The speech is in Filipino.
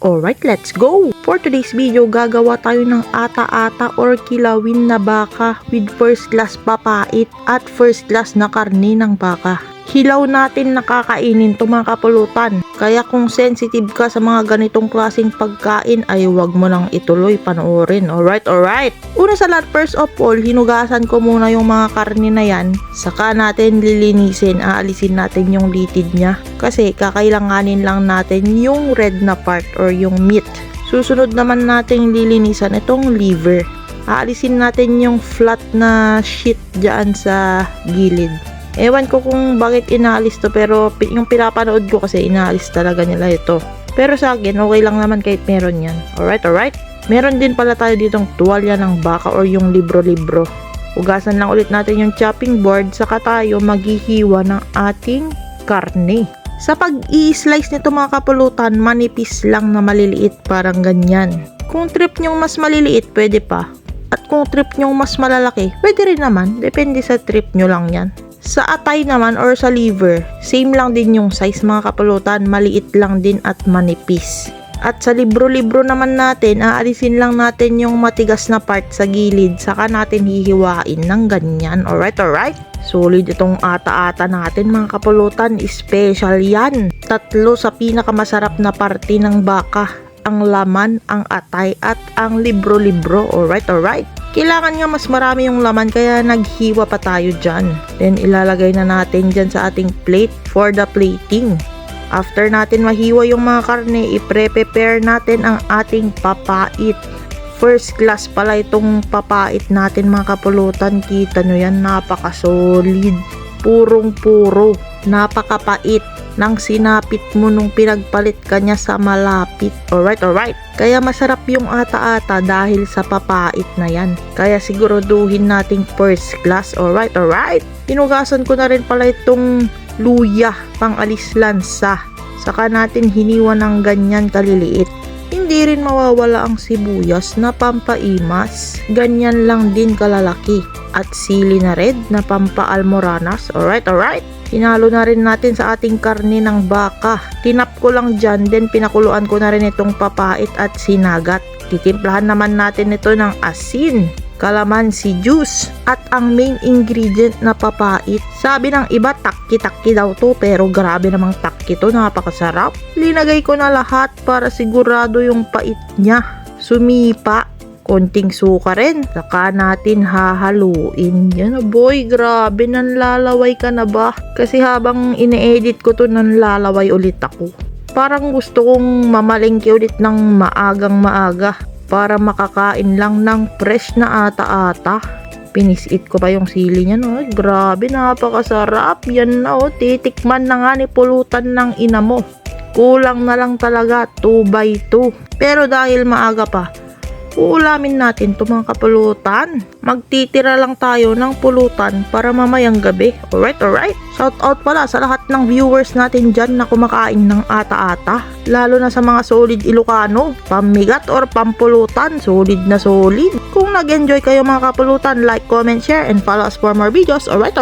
Alright, let's go! For today's video, gagawa tayo ng ata-ata or kilawin na baka with first class papait at first class na karne ng baka. Hilaw natin nakakainin to mga kapulutan. Kaya kung sensitive ka sa mga ganitong klaseng pagkain ay huwag mo nang ituloy panoorin. Alright. Una sa lahat, first of all, hinugasan ko muna yung mga karne na yan. Saka natin lilinisin, aalisin natin yung litid niya. Kasi kakailanganin lang natin yung red na part or yung meat. Susunod naman natin lilinisan itong liver. Aalisin natin yung flat na sheet dyan sa gilid. Ewan ko kung bakit inaalis to, pero yung pinapanood ko kasi inaalis talaga nila ito. Pero sa akin, okay lang naman kahit meron yan. Alright. Meron din pala tayo ditong tuwalya ng baka or yung libro-libro. Ugasan lang ulit natin yung chopping board, saka tayo maghihiwa ng ating karne. Sa pag-i-slice nito mga kapulutan, manipis lang na maliliit, parang ganyan. Kung trip nyong mas maliliit, pwede pa. At kung trip nyong mas malalaki, pwede rin naman. Depende sa trip nyo lang yan. Sa atay naman or sa liver, same lang din yung size mga kapulutan, maliit lang din at manipis. At sa libro-libro naman natin, aalisin lang natin yung matigas na part sa gilid, saka natin hihiwain ng ganyan. Alright. Solid itong ata-ata natin mga kapulutan, special yan. 3 sa pinakamasarap na parte ng baka, ang laman, ang atay at ang libro-libro. Alright. Kailangan nga mas marami yung laman kaya naghiwa pa tayo dyan. Then ilalagay na natin dyan sa ating plate for the plating. After natin mahiwa yung mga karne, i-prepare natin ang ating papait. First class pala itong papait natin mga kapulutan. Kita nyo yan, napaka-solid. Purong-puro, napakapait nang sinapit mo nung pinagpalit ka niya sa malapit. Alright. Kaya masarap yung ata-ata dahil sa papait na yan. Kaya siguraduhin nating first class. Alright. Hinugasan ko na rin pala itong luya, pang alis lansa. Saka natin hiniwa ng ganyan kaliliit. Hindi rin mawawala ang sibuyas na pampaimas. Ganyan lang din kalalaki. At sili na red na pampaalmoranas. Alright. Hinalo na rin natin sa ating karne ng baka. Tinap ko lang dyan, then pinakuluan ko na rin itong papait at sinagat. Titimplahan naman natin ito ng asin, calamansi juice, at ang main ingredient na papait. Sabi ng iba, takki-takki daw to, pero grabe namang takki to, napakasarap. Linagay ko na lahat para sigurado yung pait niya sumipa. Konting suka rin, saka natin hahaluin. Yan boy, grabe, nanlalaway ka na ba? Kasi habang ine-edit ko to, nanlalaway ulit ako. Parang gusto kong mamalengke ulit ng maagang maaga para makakain lang ng fresh na ata-ata. Pinisit ko pa yung sili niya, no? Grabe, napakasarap. Yan na, titikman na nga ni pulutan ng ina mo. Kulang na lang talaga, 2x2. Pero dahil maaga pa, uulamin natin ito mga kapulutan. Magtitira lang tayo ng pulutan para mamayang gabi. Alright. Shout out pala sa lahat ng viewers natin dyan na kumakain ng ata-ata. Lalo na sa mga solid Ilocano. Pammigat or pampulutan, solid na solid. Kung nag-enjoy kayo mga kapulutan, like, comment, share, and follow us for more videos. Alright.